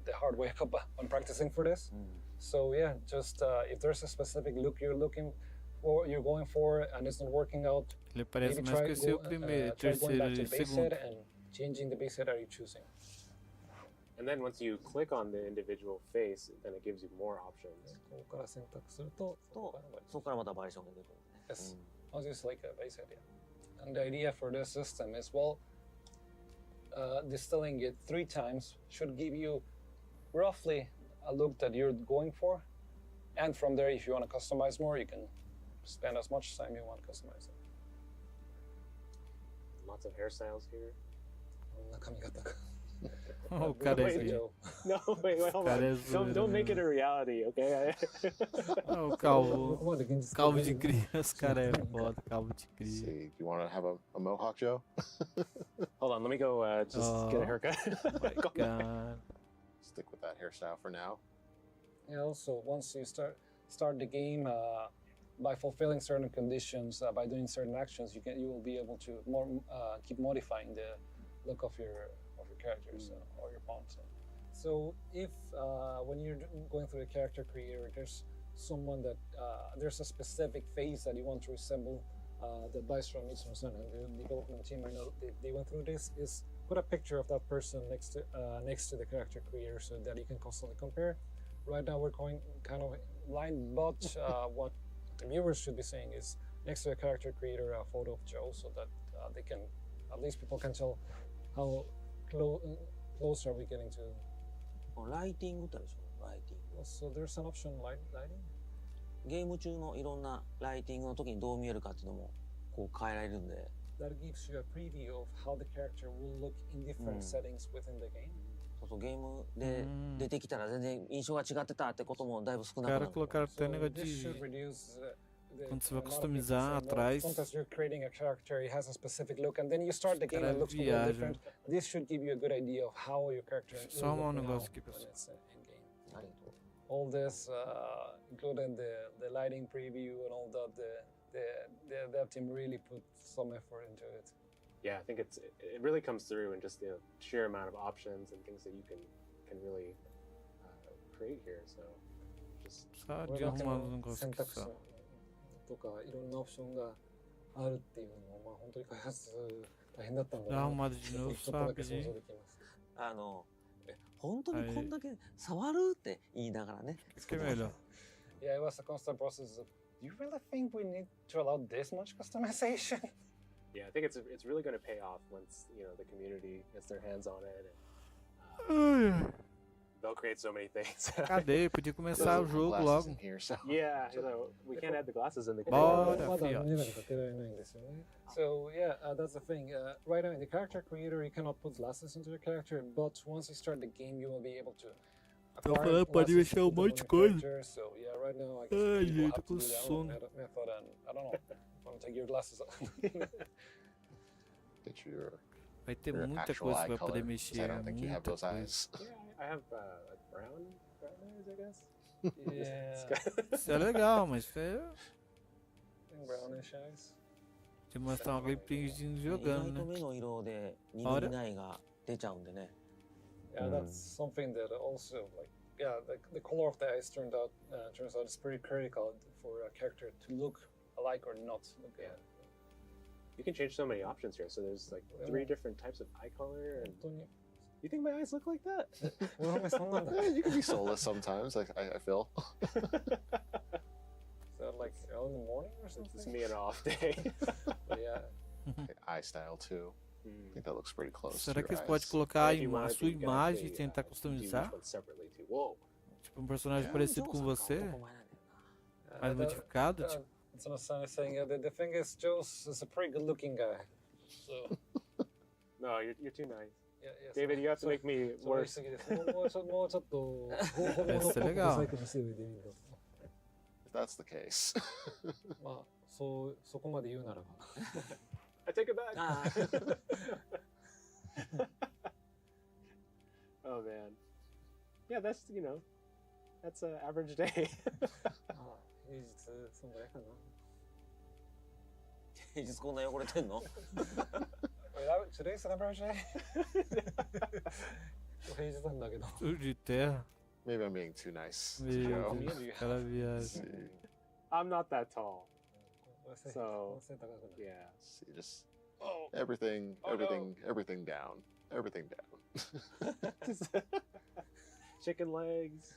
the hard way when practicing for this. So yeah, just if there's a specific look you're going for, and it's not working out, Ele parece maybe mais que esse é o primeiro, try going back to terceiro the e base segundo. set and changing the base set that you're choosing. And then once you click on the individual face, then it gives you more options. ここから選択すると、そこからまたバリエーションが出てくる。Yes, I'll just like a base set, yeah. And the idea for this system is, well, distilling it 3 times should give you roughly a look that you're going for. And from there, if you want to customize more, you can spend as much time you want customizing. Lots of hairstyles here. こんな髪型か。O cara é esse. No, wait, hold on. Don't make it a reality, okay? O calvo de criança, cara é foda, calvo de criança. See, do you want to have a mohawk, Joe? Hold on, let me go just get a haircut. My God. Stick with that hairstyle for now. Yeah, also, once you start the game, by fulfilling certain conditions, by doing certain actions, you will be able to keep modifying the look of your characters or your pawns. So if when you're going through the character creator, there's someone that there's a specific face that you want to resemble, the advice from Mitsuno-san and the development team, I know they went through this, is put a picture of that person next to the character creator so that you can constantly compare. Right now we're going kind of blind, but what the viewers should be saying is next to the character creator a photo of Joe, so that they can, at least people can tell how close are we getting to. ライティングってあるでしょ、ライティング。 So there's an option lighting? ゲーム中のいろんなライティングの時にどう見えるかっていうのもこう変えられるんで。That gives you a preview of how the character will look in different settings within the game. そうそう、ゲームで出てきたら全然印象が違ってたってこともだいぶ少なくなる。Cara colocaram até negócio de quando você vai customizar atrás. Sometimes you're creating a character, it has a specific look, and then you start the game and it looks a little different. This should give you a good idea of how your character is Só um looking negócio now aqui, when pessoal. it's in game. All this, including the lighting preview and all that, the dev team really put some effort into it. Yeah, I think it really comes through in just the sheer amount of options and things that you can really create here. So just さあ、de arrumar os negócios aqui só. とかいろんなオプションがあるっていうのを、まあ本当に開発大変だったんだ Dá な uma arrumada de novo, ちょっとだけ想 sabe? 像できます。本当にこんだけ触るって言いながらね。Isso que é melhor. Yeah, it was a constant process of, do you really think we need to allow this much customization? Yeah, I think it's really going to pay off once the community gets their hands on it. And, they'll create so many things. Cadê? Podia começar o jogo logo. Yeah, we can't add the glasses in the game. Bora, まだ fiote. 眼鏡かけられないんですよね。So yeah, that's the thing. Right now in the character creator, you cannot put glasses into the character, but once you start the game, you will be able to. Tô falando, pode mexer um monte de coisa. So yeah, right now I guess Ai, people gente, tô have to com do their own sono. method, and I don't know. Want to take your glasses off? Get your Vai ter your muita actual coisa eye que vai color, poder 'cause mexer. I don't think you have Muita those coisa. eyes. Yeah, I have brown eyes, I guess. Yeah. Isso é legal, mas é Brownish eyes. de mostrar um gameplayzinho 意 jogando, 外と né? 目の色で濁りないが出ちゃうんでね。 Yeah, that's something that also the color of the eyes turns out it's pretty critical for a character to look alike or not look alike. You can change so many options here. So there's like 3 different types of eye color. And 本当に you think my eyes look like that? 俺の目そんなんだ。 You can be soulless sometimes, like I feel. Is that like early in the morning or something? It's me on an off day. But yeah. Eye style too. I think that looks pretty close. Será to que your eles podem eyes. colocar If you a wanted sua to, you can imagem e actually, tentar do each customizar? one separately too. Whoa. Tipo, um personagem Yeah. parecido com você, mais modificado, tipo. That's what I'm saying. The thing is, Joe's is a pretty good-looking guy. So No, you're too nice. yeah, yeah. David, you have to make me worse. もうちょっと本物っぽくブサイクにしておいてみると。 If that's the case. まあそこまで言うならば。 I take it back. Oh man. Yeah, that's that's an average day. 平日そんぐらいかな。平日こんな汚れてんの？ Today's anniversary? Tudo de terra. Maybe I'm being too nice. to Meu Joe. Deus, aquela viagem. I'm not that tall. So, yeah. See, just everything down. Everything down. Chicken legs.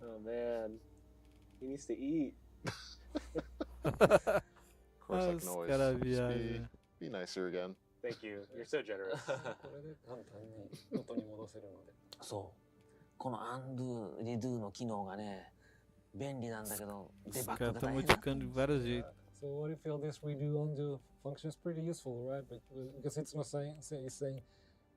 Oh man, he needs to eat. Of course, I Os can always cara just viajam. be nicer again. Thank you. You're so generous. 元に戻せるので。そうこのアンドゥリドゥの機能がね便利なんだけどデ Os バッ caras グが estão 大変だ modificando de vários jeitos. So what do you feel this redo undo function is pretty useful, right? But because it's not saying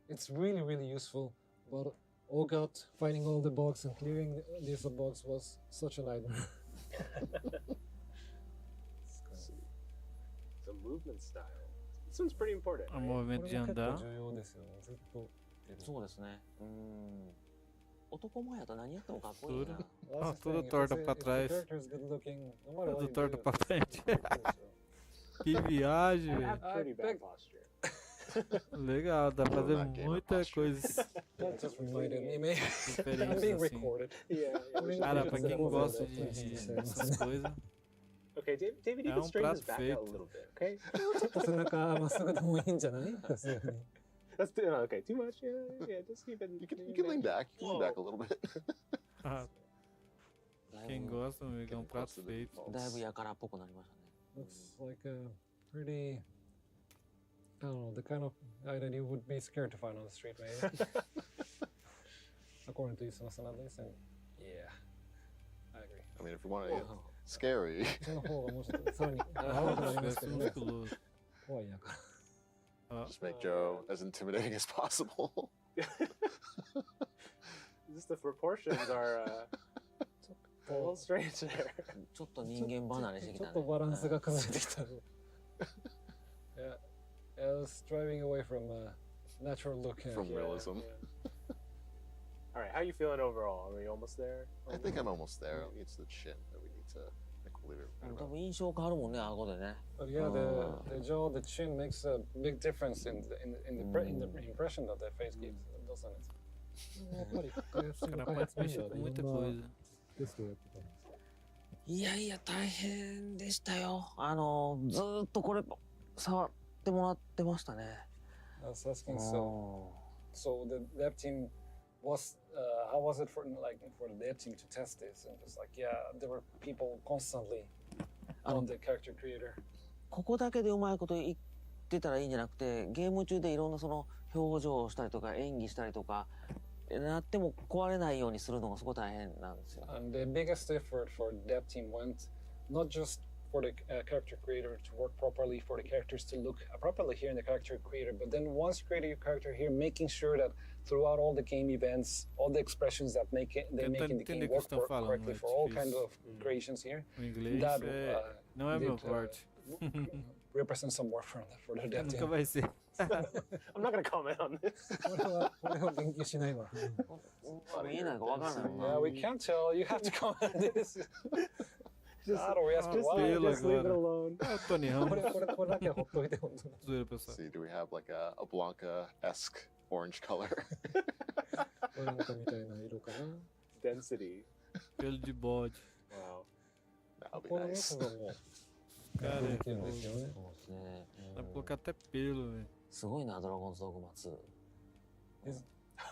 it's really useful, but oh god, finding all the bugs and clearing these bugs was such a nightmare. The movement style. This one's pretty important. O Right? movimento de andar. 重要ですよね。ずっと。そうですね男前やと何やってもかっこいいな Tudo. Well, Ah, that's the tudo thing, torto if pra the trás. character is good looking, no matter what Tudo you torto do, pra frente. it's cool, Que viagem, I velho. have pretty bad big- posture. Legal, dá pra fazer Not game muita posture. coisa That just reminded me, maybe. I'm diferente being assim. recorded. Yeah. Cara, pra quem gosta de- dessas coisas, Okay, David, you É can straighten prato this back out a feito. little bit, okay? ちょっと背中まっすぐでもいいんじゃないさすがに。 That's okay. Too much. Yeah. Just keep it. You can lean back. You can lean back a little bit. ah, だい quem ぶ gosta, amigo, é um prato feito. だいぶやからっぽくなりましたね Looks like a pretty, I don't know, the kind of guy that you would be scared to find on the street, maybe. According to Isuna-san at least, and yeah, I agree. I mean, if you want to get scary, その方がもうちょっとさらに怖くなりますけどね。 Musculoso. 怖いやから。 Ah, just make Joe as intimidating as possible. Just the proportions are a little strange there. ちょっと人間離れしてきちょたねっとバランスが崩れてきた。Yeah, I was driving away from a natural look. From realism. All right, how you feeling overall? Are we almost there? I think I'm almost there. It's the chin that we need to equilibrate. 多分印象変わるもんね顎でね But yeah, the jaw, the chin makes a big difference in the impression that the face gives, doesn't it? やっぱり開発 os 中の caras 開 podem 発メン mexer バー com でい muita ろんな coisa. テストをやってたんです。いやいや大変でしたよずーっとこれ触ってもらってましたね I was asking, so the dev team was, how was it for the dev team to test this? And just like, yeah, there were people constantly on the character creator. ここだけでうまいこと言ってたらいいんじゃなくてゲーム中でいろんなその表情をしたりとか演技したりとかなっても壊れないようにするのがすごい大変なんですよ And the biggest effort for the dev team went not just for the character creator to work properly, for the characters to look properly here in the character creator, but then once you create your character here, making sure that throughout all the game events, all the expressions that they make in the game work correctly for all kinds of creations here. O inglês That não é meu did, forte. represent some work for the dev Nunca team. vai ser. I'm not going to comment on this. これは言及しないわ。見えないかわからないもんな Yeah, we can't tell. You have to comment this. Claro, we ask Just, why. just leave it alone. Ah, Tony これ Ramos. これだけはほっといて本当に。 Zoeira, pessoal. See, do we have like a Blanca-esque orange color? これなんかみたいな色かな。 Density. Pelo de bode. Wow. That'll be この nice. やつがもう Cara, できるんですよね。そうですね dá pra colocar até pelo, velho. すごいなドラゴンズドグマ2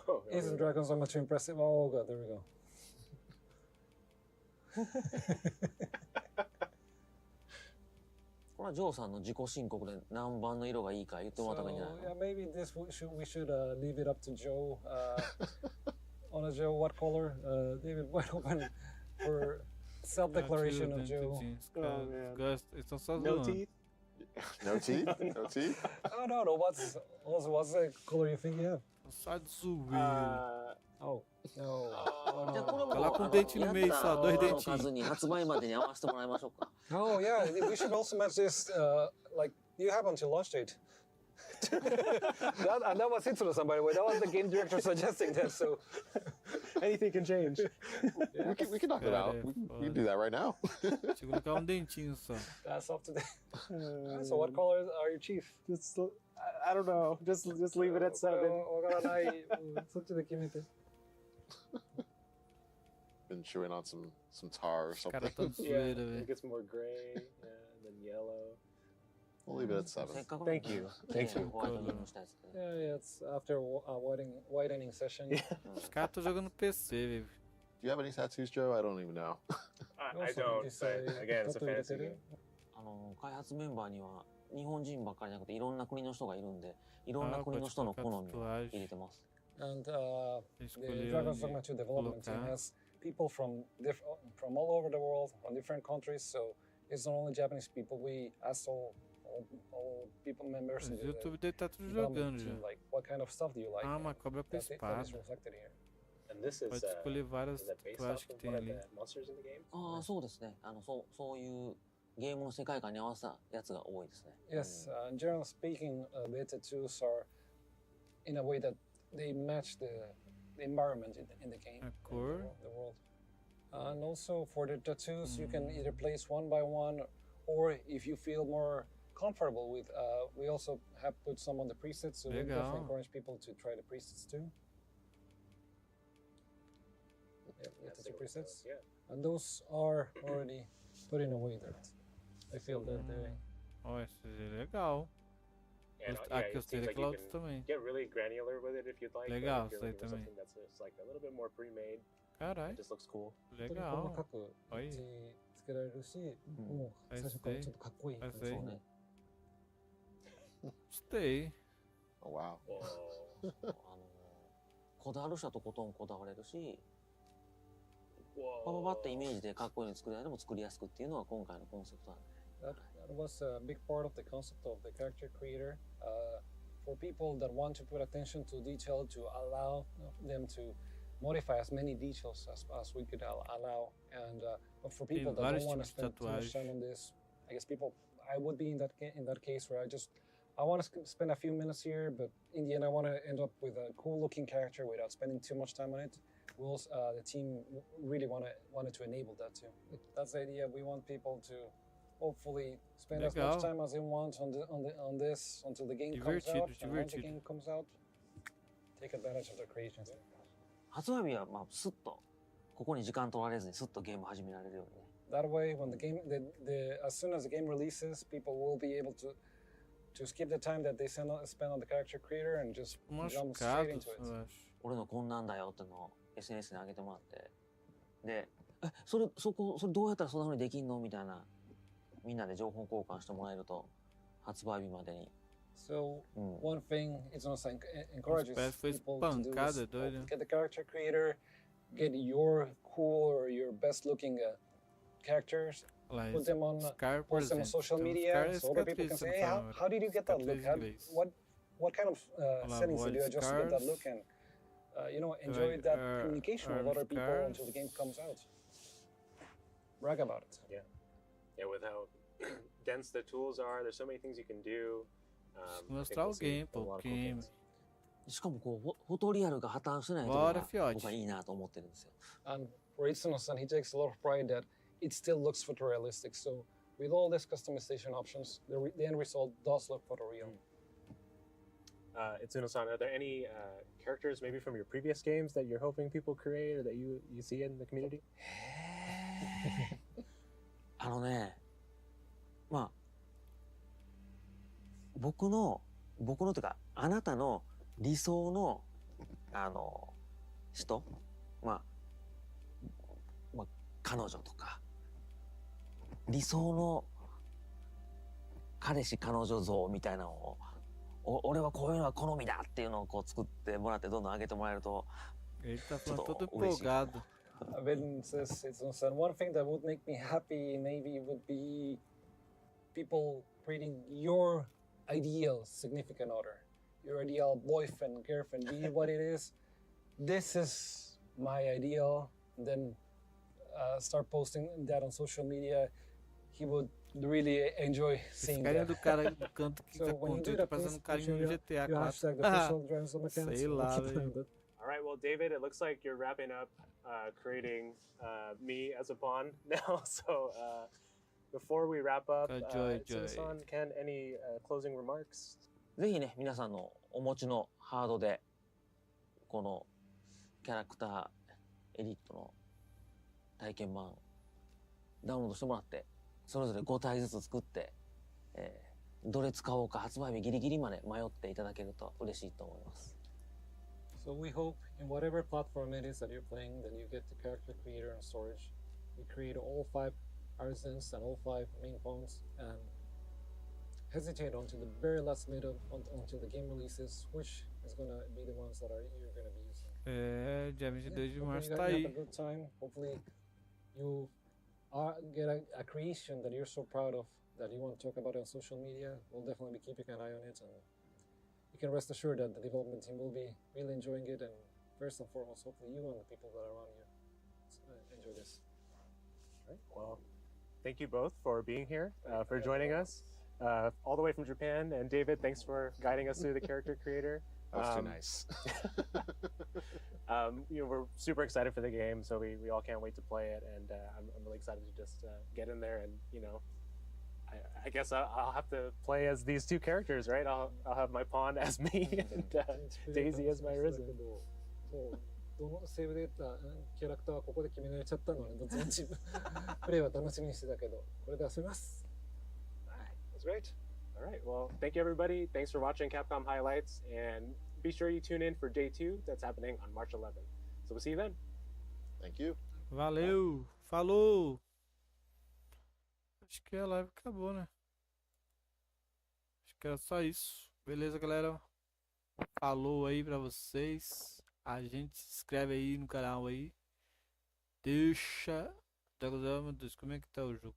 Oh, Isn't Dragon so much impressive? Oh god, there we go. これはジョーさんの自己申告で何番の色がいいか言ってもらった方がいいんじゃない yeah, maybe this we should leave it up to Joe. On a Joe, what color? Leave it wide open for self-declaration of Joe. Os caras gostam, eles estão só no zoando. teeth? No teeth? No teeth? Oh no, what's the color you think you have? Sai de zoeira. Oh no. じゃあこれも Coloca um dente no meio só, dois やった dentinhos. 数に発売までに合わせてもらいましょうか Oh yeah, we should also match this. Like you have until launch date. that was Itsuno-san, by the way. That was the game director suggesting that. So anything can change. Yeah. We can knock it out. We can do that right now. Deixa eu colocar um dentinho só. That's up to So what colors are your chief? Just, I don't know. Just leave it at 7. Been chewing on some tar or something. Cara, tão zoeira, velho. It gets more gray, and then yellow. We'll leave it at 7. Thank you. Thank you. Yeah, it's after a whitening session. Os caras estão jogando PC, velho. Do you have any tattoos, Joe? I don't even know. I don't. But again, it's a fantasy game. 開発メンバーには日本人ばっかりじゃなくていろんな国の人がいるんで、いろんな国の人の好みを入れてます。And the Dragon's Dogma 2 development team has people from all over the world, from different countries. So it's not only Japanese people. We asked all people members in O YouTube the dele tá tudo jogando já. like, what kind of stuff do you like? Ah, uma cobra com That espada. is reflected here. And this is, Pode escolher várias is that based tatuagens off que of tem one of ali. the monsters in the game? ああ、そうですね。そういうゲームの世界観に合わせたやつが多いですね。Yes, generally speaking, the tattoos are in a way that they match the environment in the game, A cor. the world. And also for the tattoos, you can either place one by one, or if you feel more comfortable with, we also have put some on the presets, so we Legal. definitely encourage people to try the presets too. Yeah, tattoo presets. Yeah. And those are already put in a way that I feel that they... Ó, esse é legal. And, Aqui it os seems like you teclados can também. get really granular with it if you'd like. but Legal, if you're isso aí looking for também. something that's just like a little bit more pre-made, Caralho, it just looks cool. 細 legal. かくはい字つけられるし、もう最初からちょっとかっこいい感じ。はいそうね。 Gostei. Oh, wow. こだわる人はとことんこだわれるし、パパパってイメージでかっこいいの作りたいでも作りやすくっていうのは今回のコンセプトなんで。That was a big part of the concept of the character creator. For people that want to put attention to detail, to allow them to modify as many details as we could allow. And but for people that don't want to spend too much time on this, I guess I would be in that case where I want to spend a few minutes here, but in the end I want to end up with a cool looking character without spending too much time on it. The team really wanted to enable that too. That's the idea. We want people to hopefully spend as much time as they want on this until the game comes out. And once the game comes out, take advantage of the creations. 発売日はまあスッとここに時間取られずにスッとゲーム始められるようにね。That way, when as soon as the game releases, people will be able to skip the time that they spend on the character creator and just jump straight into it. 俺のこんなんだよってのを SNS に上げてもらって、で、それどうやったらそんな風にできんのみたいな。みんなで情報交換してもらえると発売日までに。So one thing Itsuno-san encourages people to do is get the character creator, get your cool or your best looking characters, put them on post them on social media so other people can say, hey, how did you get that look? What kind of settings did you adjust to get that look? And enjoy that communication with other people until the game comes out. Brag about it. Yeah. Yeah, with how dense the tools are, there's so many things you can do. Mostrar o game, pô, game. しかもこうフォトリアルが破綻しないところが僕はいいなと思ってるんですよ。And for Itsuno-san, he takes a lot of pride that it still looks photorealistic. So with all these customization options, the end result does look photoreal. Itsuno-san, are there any characters maybe from your previous games that you're hoping people create or that you see in the community? まあ僕のというかあなたの理想の人、まあ彼女とか理想の彼氏彼女像みたいなのを俺はこういうのは好みだっていうのをこう作ってもらってどんどん上げてもらえるとちょっと嬉しい。When says Itsuno-san, one thing that would make me happy maybe would be people creating your ideal significant other, your ideal boyfriend, girlfriend, be what it is. This is my ideal. And then start posting that on social media. He would really enjoy Esse seeing carinha that. do cara do canto que So tá when you contente, do tá that, passando please make carinho sure no GTA you 4. hashtag the official Dragons on account. Sei We'll lá, keep an eye velho. on that. All right, well, David, it looks like you're wrapping up creating me as a pawn now. So before we wrap up, Tsune-san, Ken, any closing remarks? ぜひね、皆さんのお持ちのハードで、このキャラクターエリットの体験版ダウンロードしてもらって、それぞれ5体ずつ作って、どれ使おうか発売日ギリギリまで迷っていただけると嬉しいと思います。So we hope in whatever platform it is that you're playing, that you get the character creator and storage. We create all 5 artisans and all 5 main pawns, and hesitate until the very last minute until the game releases, which is gonna be the ones that you're gonna be using. Dia 22 de março Hopefully tá you aí. have a good time. Hopefully you get a creation that you're so proud of, that you want to talk about on social media. We'll definitely be keeping an eye on it, and you can rest assured that the development team will be really enjoying it, and first and foremost, hopefully you and the people that are around you enjoy this. All right, well, thank you both for being here, for joining us. All the way from Japan, and David, thanks for guiding us through the character creator. That's too nice. We're super excited for the game, so we all can't wait to play it, and I'm really excited to just get in there, and I guess I'll have to play as these 2 characters, right? I'll have my pawn as me and Daisy as my Risen. どのセーブで得たキャラクターはここで決められちゃったので、どっちのチームプレイは楽しみにしてたけど、これで遊びます。That's great. All right. Well, thank you, everybody. Thanks for watching Capcom Highlights. And be sure you tune in for day 2 that's happening on March 11th. So we'll see you then. Thank you. Valeu. Falou. Acho que a live acabou, né? Acho que era só isso. Beleza, galera? Falou aí pra vocês. A gente se inscreve aí no canal aí. Deixa... Meu Deus, como é que tá o jogo?